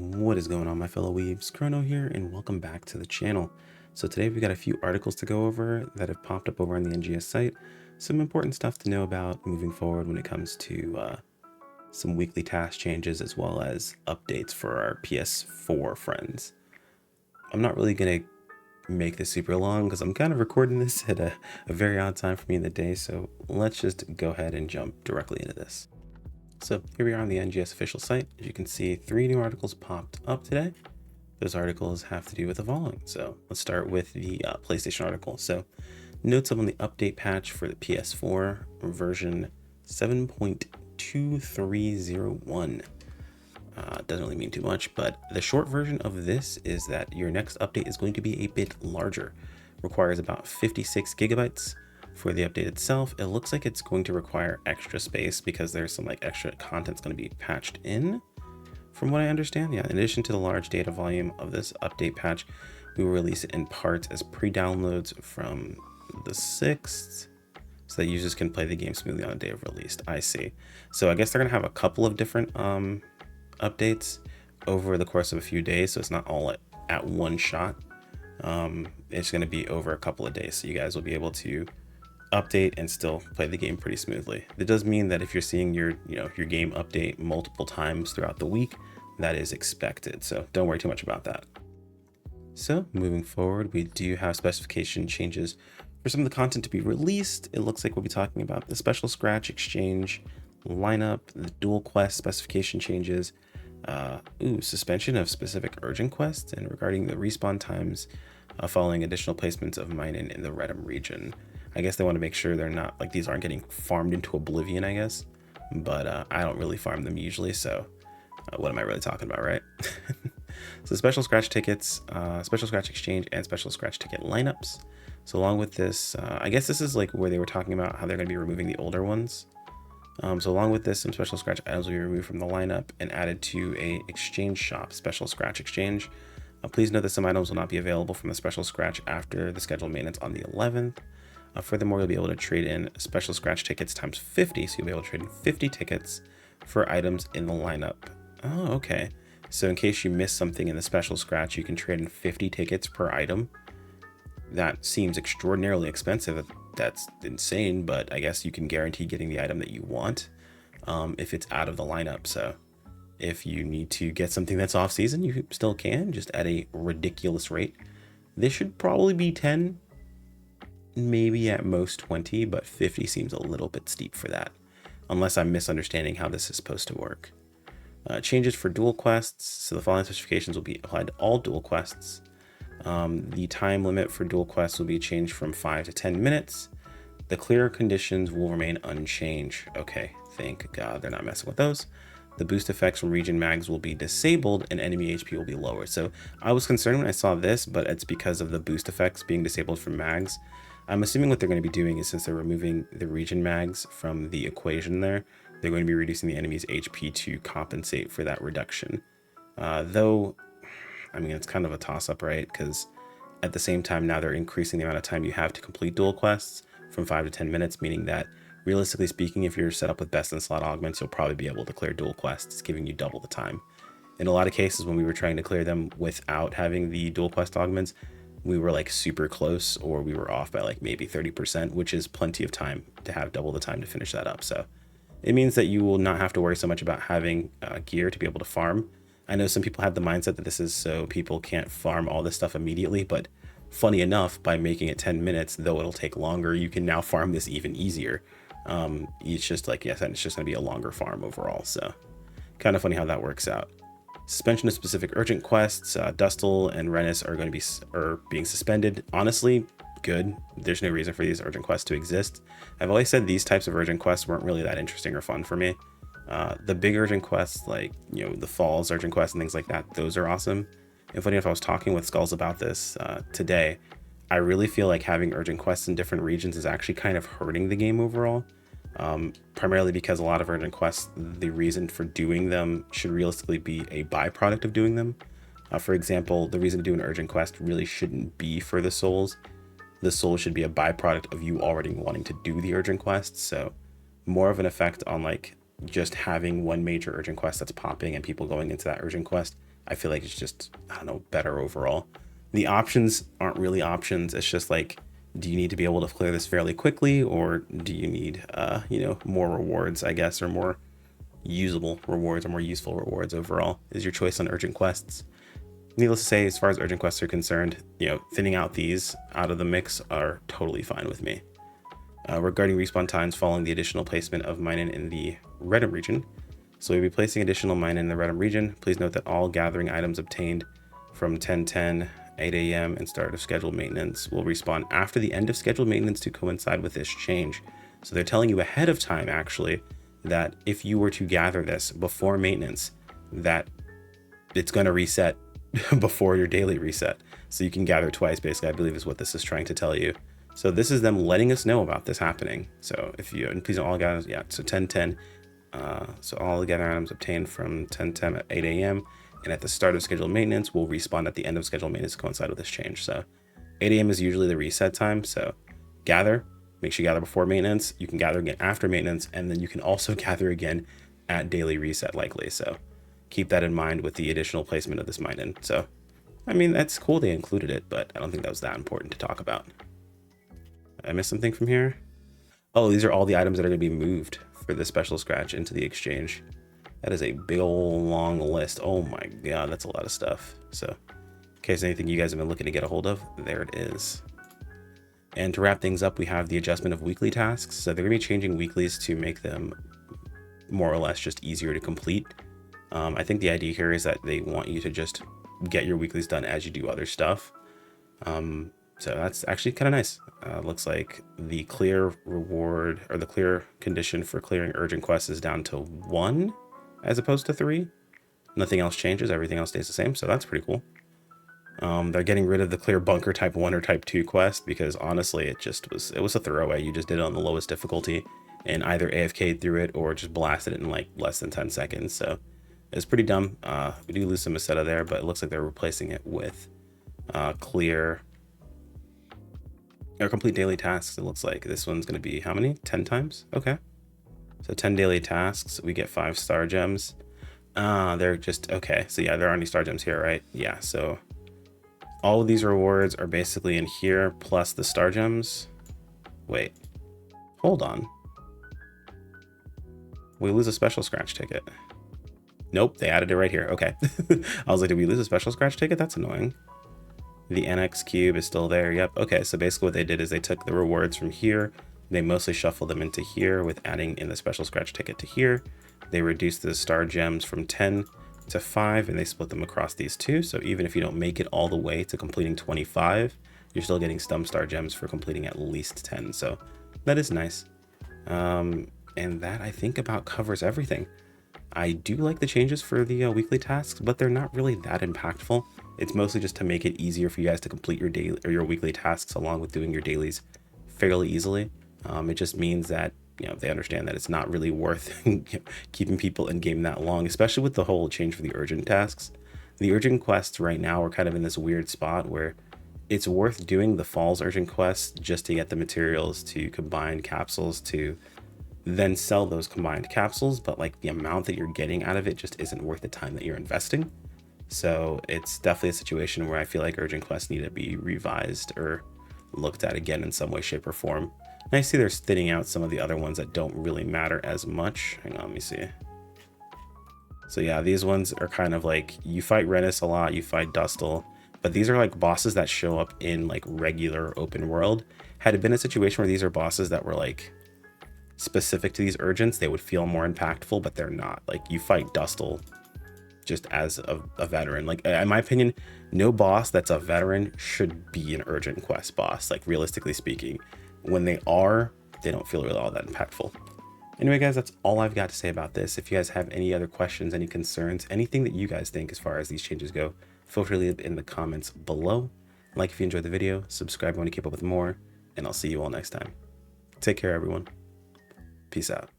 What is going on, my fellow weebs? Chrono here, and welcome back to the channel. So today we've got a few articles to go over that have popped up over on the NGS site. Some important stuff to know about moving forward when it comes to some weekly task changes as well as updates for our PS4 friends. I'm not really going to make this super long because I'm kind of recording this at a very odd time for me in the day, so let's just go ahead and jump directly into this. So here we are on the NGS official site. As you can see, 3 new articles popped up today. Those articles have to do with the following. So let's start with the PlayStation article. So notes on the update patch for the PS4 version 7.2301. Doesn't really mean too much, but the short version of this is that your next update is going to be a bit larger. Requires about 56 gigabytes. For the update itself, it looks like it's going to require extra space because there's some extra content's going to be patched in, from what I understand. Yeah, in addition to the large data volume of this update patch, we will release it in parts as pre-downloads from the 6th, so that users can play the game smoothly on the day of release. I see. So I guess they're going to have a couple of different updates over the course of a few days, so it's not all at one shot. It's going to be over a couple of days, so you guys will be able to update and still play the game pretty smoothly. It does mean that if you're seeing your game update multiple times throughout the week, that is expected, so don't worry too much about that. So moving forward, we do have specification changes for some of the content to be released. It looks like we'll be talking about the special scratch exchange lineup, the dual quest specification changes, suspension of specific urgent quests, and regarding the respawn times following additional placements of mining in the Redum region. I guess they want to make sure they're not these aren't getting farmed into oblivion, I guess, but I don't really farm them usually, so what am I really talking about, right? So special scratch tickets, special scratch exchange, and special scratch ticket lineups. So along with this, I guess this is where they were talking about how they're going to be removing the older ones. So along with this, some special scratch items will be removed from the lineup and added to a exchange shop special scratch exchange. Please note that some items will not be available from the special scratch after the scheduled maintenance on the 11th. Furthermore, you'll be able to trade in special scratch tickets times 50, so you'll be able to trade in 50 tickets for items in the lineup. Oh, okay. So in case you miss something in the special scratch, you can trade in 50 tickets per item. That seems extraordinarily expensive. That's insane, but I guess you can guarantee getting the item that you want if it's out of the lineup. So if you need to get something that's off season, you still can, just at a ridiculous rate. This should probably be 10, maybe at most 20, but 50 seems a little bit steep for that, unless I'm misunderstanding how this is supposed to work. Changes for dual quests. So the following specifications will be applied to all dual quests. The time limit for dual quests will be changed from 5 to 10 minutes. The clear conditions will remain unchanged. Okay, thank God they're not messing with those. The boost effects from region mags will be disabled and enemy HP will be lowered. So I was concerned when I saw this, but it's because of the boost effects being disabled from mags. I'm assuming what they're going to be doing is, since they're removing the region mags from the equation there, they're going to be reducing the enemy's HP to compensate for that reduction. Though, I mean, it's kind of a toss-up, right? Because at the same time, now they're increasing the amount of time you have to complete dual quests from 5 to 10 minutes, meaning that, realistically speaking, if you're set up with best in slot augments, you'll probably be able to clear dual quests, giving you double the time. In a lot of cases, when we were trying to clear them without having the dual quest augments, we were super close, or we were off by maybe 30%, which is plenty of time to have double the time to finish that up. So it means that you will not have to worry so much about having gear to be able to farm. I know some people have the mindset that this is so people can't farm all this stuff immediately, but funny enough, by making it 10 minutes, though it'll take longer, you can now farm this even easier. It's just yes, and it's just going to be a longer farm overall. So kind of funny how that works out. Suspension of specific urgent quests. Dustle and Rennis are going to be being suspended. Honestly, good. There's no reason for these urgent quests to exist. I've always said these types of urgent quests weren't really that interesting or fun for me. The big urgent quests, the Falls urgent quests and things like that, those are awesome. And funny enough, I was talking with Skulls about this today. I really feel like having urgent quests in different regions is actually kind of hurting the game overall. Primarily because a lot of urgent quests, the reason for doing them should realistically be a byproduct of doing them. For example, the reason to do an urgent quest really shouldn't be for the souls. The souls should be a byproduct of you already wanting to do the urgent quest. So more of an effect on just having one major urgent quest that's popping and people going into that urgent quest I feel like it's just, I don't know, better overall. The options aren't really options. It's just like, do you need to be able to clear this fairly quickly, or do you need, more rewards, I guess, or more usable rewards or more useful rewards overall is your choice on urgent quests. Needless to say, as far as urgent quests are concerned, thinning out these out of the mix are totally fine with me. Regarding respawn times following the additional placement of mine in the Redum region. So we'll be placing additional mine in the Redum region. Please note that all gathering items obtained from 10:10, 8 a.m. and start of scheduled maintenance will respawn after the end of scheduled maintenance to coincide with this change. So they're telling you ahead of time, actually, that if you were to gather this before maintenance, that it's going to reset before your daily reset. So you can gather twice, basically, I believe is what this is trying to tell you. So this is them letting us know about this happening. So if you, and please don't all gather, so 10:10, so all the gather items obtained from 10:10 at 8 a.m. and at the start of scheduled maintenance will respawn at the end of scheduled maintenance to coincide with this change. So 8 a.m. is usually the reset time. So gather, make sure you gather before maintenance. You can gather again after maintenance, and then you can also gather again at daily reset likely. So keep that in mind with the additional placement of this mine in. So, I mean, that's cool they included it, but I don't think that was that important to talk about. I missed something from here. Oh, these are all the items that are going to be moved for the special scratch into the exchange. That is a big old long list. Oh my god, that's a lot of stuff. So in case anything you guys have been looking to get a hold of, there it is. And to wrap things up, we have the adjustment of weekly tasks. So they're going to be changing weeklies to make them more or less just easier to complete. I think the idea here is that they want you to just get your weeklies done as you do other stuff. So that's actually kind of nice. Looks like the clear reward, or the clear condition for clearing urgent quests, is down to 1 as opposed to 3. Nothing else changes, everything else stays the same, so that's pretty cool. They're getting rid of the clear bunker type 1 or type 2 quest because honestly it was a throwaway. You just did it on the lowest difficulty and either AFK'd through it or just blasted it in like less than 10 seconds. So it's pretty dumb. We do lose some Meseta there, but it looks like they're replacing it with clear or complete daily tasks. It looks like this one's going to be how many? 10 times? Okay. So 10 daily tasks, we get 5 star gems. They're just, okay. So yeah, there aren't any star gems here, right? Yeah, so all of these rewards are basically in here, plus the star gems. Wait, hold on. We lose a special scratch ticket. Nope, they added it right here. Okay. I was like, did we lose a special scratch ticket? That's annoying. The NX cube is still there. Yep. Okay, so basically what they did is they took the rewards from here. They mostly shuffled them into here with adding in the special scratch ticket to here. They reduced the star gems from 10 to 5 and they split them across these two. So even if you don't make it all the way to completing 25, you're still getting some star gems for completing at least 10. So that is nice. And that I think about covers everything. I do like the changes for the weekly tasks, but they're not really that impactful. It's mostly just to make it easier for you guys to complete your daily or your weekly tasks along with doing your dailies fairly easily. It just means that they understand that it's not really worth keeping people in game that long, especially with the whole change for the urgent tasks. The urgent quests right now are kind of in this weird spot where it's worth doing the falls urgent quests just to get the materials to combine capsules to then sell those combined capsules, but like the amount that you're getting out of it just isn't worth the time that you're investing. So it's definitely a situation where I feel like urgent quests need to be revised or looked at again in some way, shape, or form. And I see they're thinning out some of the other ones that don't really matter as much. Hang on, let me see. So yeah, these ones are kind of like, you fight Rennis a lot, you fight Dustle, but these are like bosses that show up in like regular open world. Had it been a situation where these are bosses that were like specific to these urgents, they would feel more impactful, but they're not. Like you fight Dustle just as a veteran. Like in my opinion, no boss that's a veteran should be an urgent quest boss, like realistically speaking. When they are, they don't feel really all that impactful. Anyway, guys, that's all I've got to say about this. If you guys have any other questions, any concerns, anything that you guys think as far as these changes go, feel free to leave it in the comments below. Like if you enjoyed the video, subscribe if you want to keep up with more, and I'll see you all next time. Take care, everyone. Peace out.